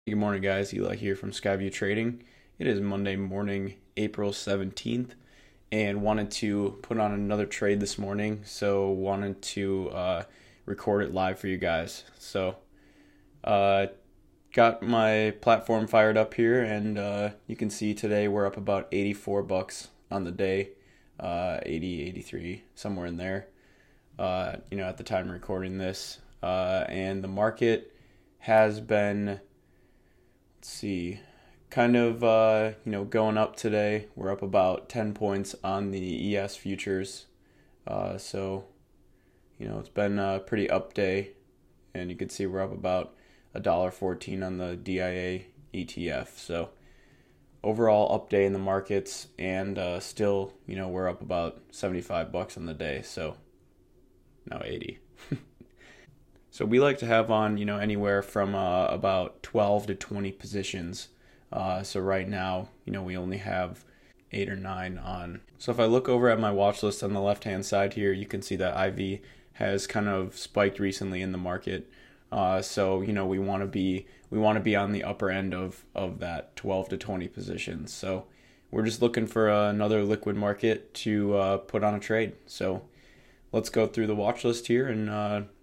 Good morning, guys. Eli here from Skyview Trading. It is Monday morning, April 17th, and wanted to put on another trade this morning, so wanted to record it live for you guys. So, got my platform fired up here, and you can see today we're up about 84 bucks on the day, 80, 83, somewhere in there, at the time of recording this. And the market has been, let's see, kind of, going up today. We're up about 10 points on the ES futures. So, it's been a pretty up day. And you can see we're up about $1.14 on the DIA ETF. So, overall up day in the markets. And still, we're up about 75 bucks on the day. So, now 80. So we like to have on, anywhere from about 12 to 20 positions. So right now, we only have 8 or 9 on. So if I look over at my watch list on the left-hand side here, you can see that IV has kind of spiked recently in the market. So we want to be on the upper end of that 12 to 20 positions. So we're just looking for another liquid market to put on a trade. So let's go through the watch list here, and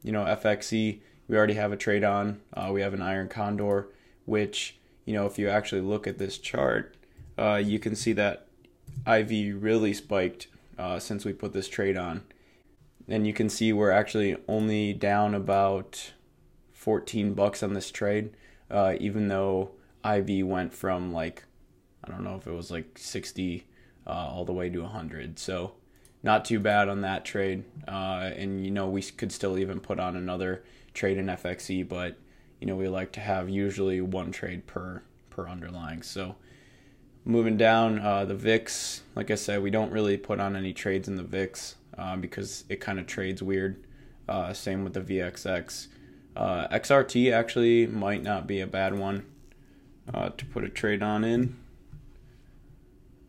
FXE, we already have a trade on. We have an iron condor, which, if you actually look at this chart, you can see that IV really spiked since we put this trade on. And you can see we're actually only down about 14 bucks on this trade, even though IV went from I don't know if it was 60 all the way to 100. So not too bad on that trade, and we could still even put on another trade in FXE, but we like to have usually one trade per underlying. So moving down, the VIX, like I said, we don't really put on any trades in the VIX because it kind of trades weird. Same with the VXX. XRT actually might not be a bad one to put a trade on in.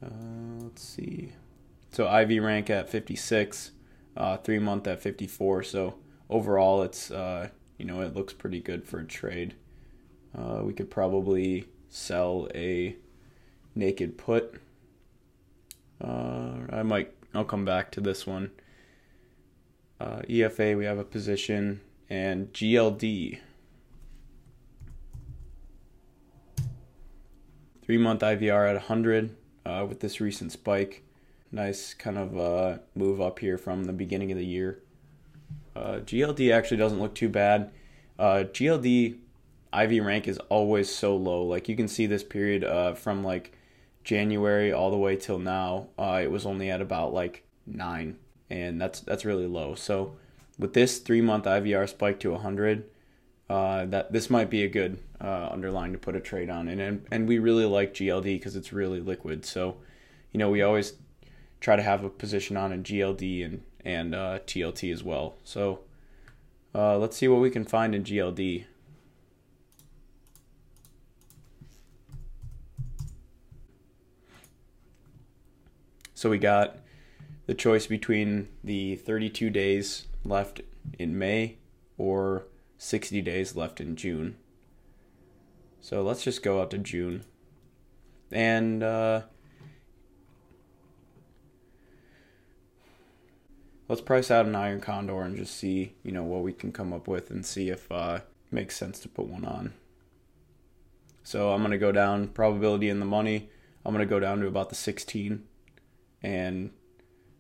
Let's see. So IV rank at 56, 3 month at 54. So overall, it's it looks pretty good for a trade. We could probably sell a naked put. I'll come back to this one. EFA, we have a position, and GLD. 3 month IVR at 100 with this recent spike. Nice kind of move up here from the beginning of the year. GLD actually doesn't look too bad. GLD IV rank is always so low. You can see this period from January all the way till now. It was only at about 9, and that's really low. So with this 3 month IVR spike to 100, that this might be a good underlying to put a trade on. And we really like GLD because it's really liquid. So we always try to have a position on in GLD and TLT as well. So let's see what we can find in GLD. So we got the choice between the 32 days left in May or 60 days left in June. So let's just go out to June. And let's price out an iron condor and just see, what we can come up with and see if it makes sense to put one on. So I'm going to go down, probability in the money, I'm going to go down to about the 16. And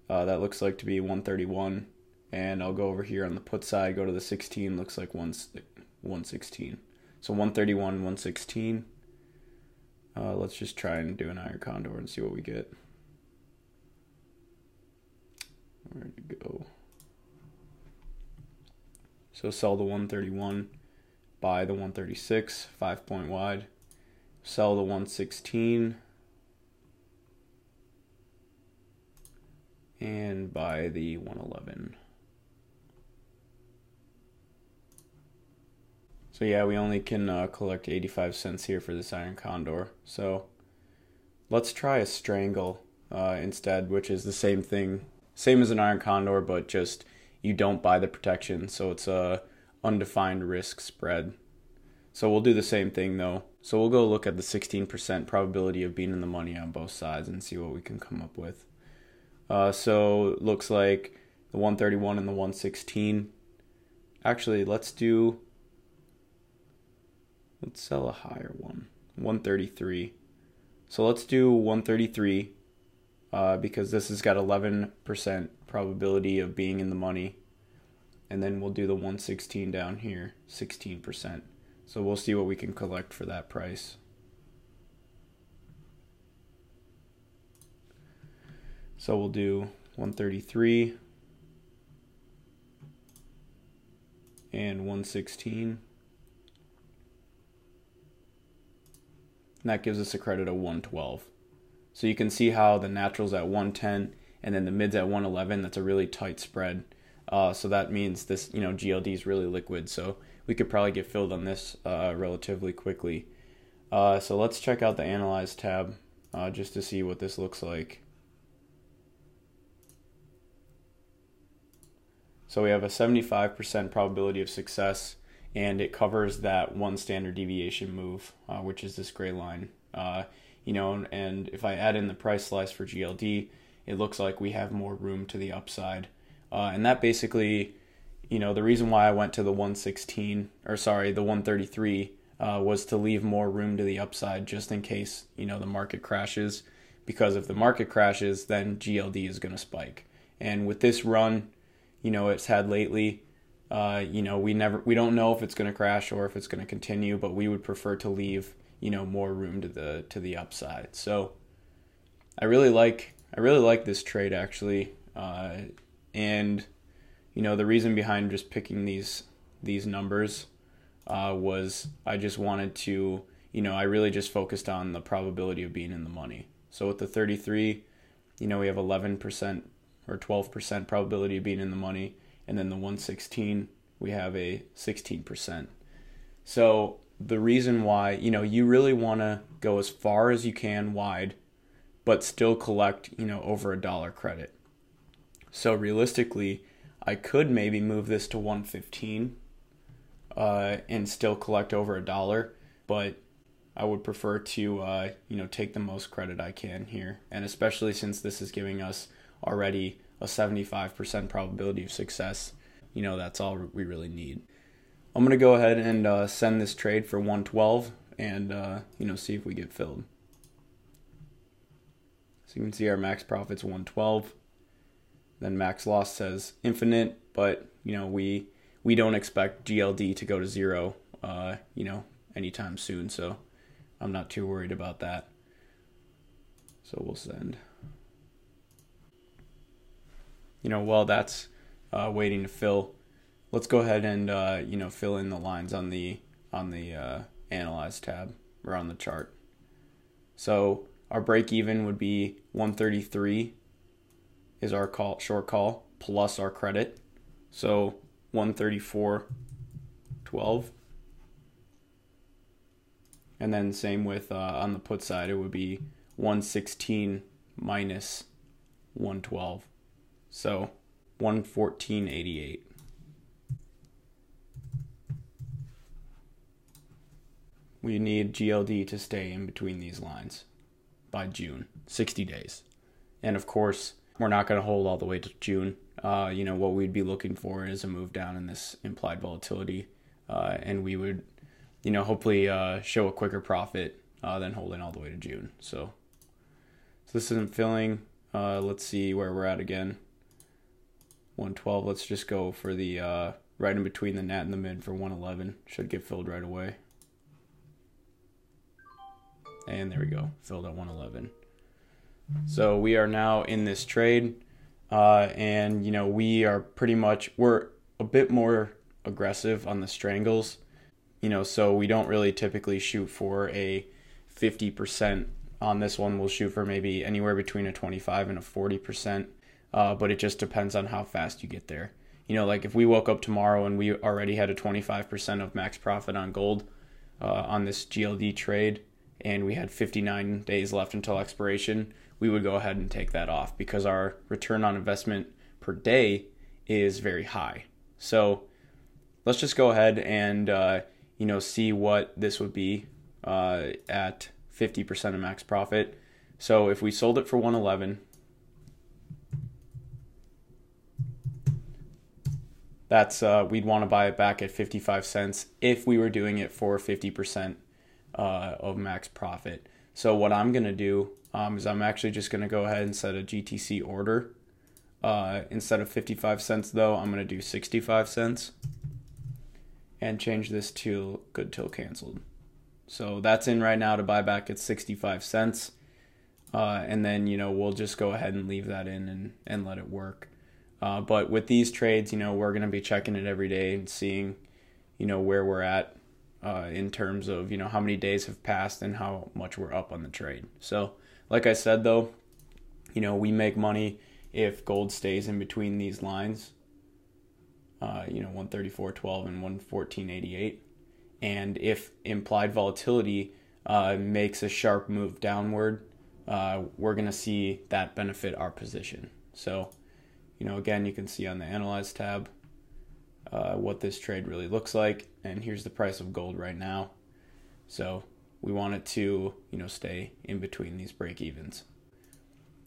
that looks like to be 131. And I'll go over here on the put side, go to the 16, looks like 116. So 131, 116. Let's just try and do an iron condor and see what we get. Where'd it go? So sell the 131, buy the 136, 5 point wide. Sell the 116, and buy the 111. So yeah, we only can collect 85 cents here for this iron condor. So let's try a strangle instead, which is the same thing. Same as an iron condor, but just you don't buy the protection. So it's a undefined risk spread. So we'll do the same thing though. So we'll go look at the 16% probability of being in the money on both sides and see what we can come up with. So it looks like the 131 and the 116. Actually, let's sell a higher one, 133. So let's do 133 because this has got 11% probability of being in the money. And then we'll do the 116 down here, 16%. So we'll see what we can collect for that price. So we'll do 133 and 116. And that gives us a credit of 112. So you can see how the natural's at 110 and then the mid's at 111. That's a really tight spread. So that means this, GLD is really liquid. So we could probably get filled on this relatively quickly. So let's check out the Analyze tab just to see what this looks like. So we have a 75% probability of success, and it covers that one standard deviation move, which is this gray line. And if I add in the price slice for GLD, it looks like we have more room to the upside. And that basically, the reason why I went to the 133 was to leave more room to the upside just in case, the market crashes. Because if the market crashes, then GLD is going to spike. And with this run, it's had lately, we don't know if it's going to crash or if it's going to continue, but we would prefer to leave, more room to the upside. So I really like this trade actually. And the reason behind just picking these numbers was I just wanted to, I really just focused on the probability of being in the money. So with the 33, we have 11% or 12% probability of being in the money, and then the 116 we have a 16%. So the reason why, you really want to go as far as you can wide, but still collect, over $1 credit. So realistically, I could maybe move this to 115 and still collect over $1, but I would prefer to take the most credit I can here, and especially since this is giving us already a 75% probability of success, that's all we really need. I'm going to go ahead and send this trade for 112 and see if we get filled. So you can see our max profit's 112. Then max loss says infinite, but we don't expect GLD to go to zero anytime soon, so I'm not too worried about that. So we'll send. While that's waiting to fill, let's go ahead and fill in the lines on the Analyze tab or on the chart. So our break even would be 133 is our short call plus our credit. So 134.12. And then same with on the put side, it would be 116 minus 112. So 114.88. We need GLD to stay in between these lines by June, 60 days. And of course, we're not going to hold all the way to June. What we'd be looking for is a move down in this implied volatility. And we would, hopefully show a quicker profit than holding all the way to June. So this isn't filling. Let's see where we're at again. 112. Let's just go for the right in between the nat and the mid for 111. Should get filled right away. And there we go, filled at 111. So we are now in this trade, and we are we're a bit more aggressive on the strangles, so we don't really typically shoot for a 50%. On this one, we'll shoot for maybe anywhere between a 25 and a 40%, but it just depends on how fast you get there. Like if we woke up tomorrow and we already had a 25% of max profit on gold on this GLD trade, and we had 59 days left until expiration, we would go ahead and take that off because our return on investment per day is very high. So let's just go ahead and see what this would be at 50% of max profit. So if we sold it for 111, that's we'd want to buy it back at 55 cents if we were doing it for 50% of max profit. So what I'm going to do is I'm actually just going to go ahead and set a GTC order. Instead of 55 cents though, I'm going to do 65 cents and change this to good till canceled. So that's in right now to buy back at 65 cents. And then, we'll just go ahead and leave that in and let it work. But with these trades, we're going to be checking it every day and seeing, where we're at in terms of, how many days have passed and how much we're up on the trade. So like I said, though, we make money if gold stays in between these lines, 134.12 and 114.88. And if implied volatility makes a sharp move downward, we're going to see that benefit our position. So, again, you can see on the Analyze tab what this trade really looks like. And here's the price of gold right now. So we want it to, stay in between these break evens.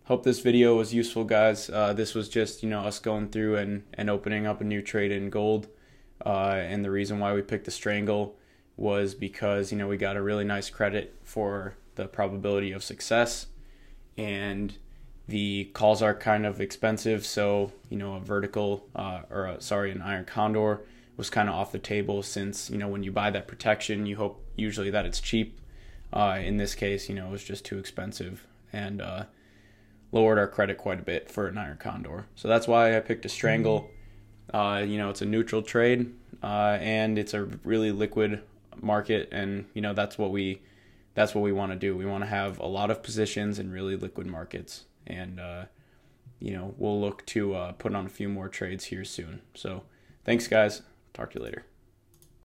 Hope this video was useful, guys. This was just, us going through and opening up a new trade in gold. And the reason why we picked the Strangle was because, we got a really nice credit for the probability of success. And the calls are kind of expensive. So, a vertical, an iron condor was kind of off the table since, when you buy that protection, you hope usually that it's cheap. In this case, it was just too expensive and lowered our credit quite a bit for an iron condor. So that's why I picked a Strangle. It's a neutral trade and it's a really liquid market, and that's what we want to do. We want to have a lot of positions in really liquid markets, and we'll look to put on a few more trades here soon. So thanks, guys. Talk to you later.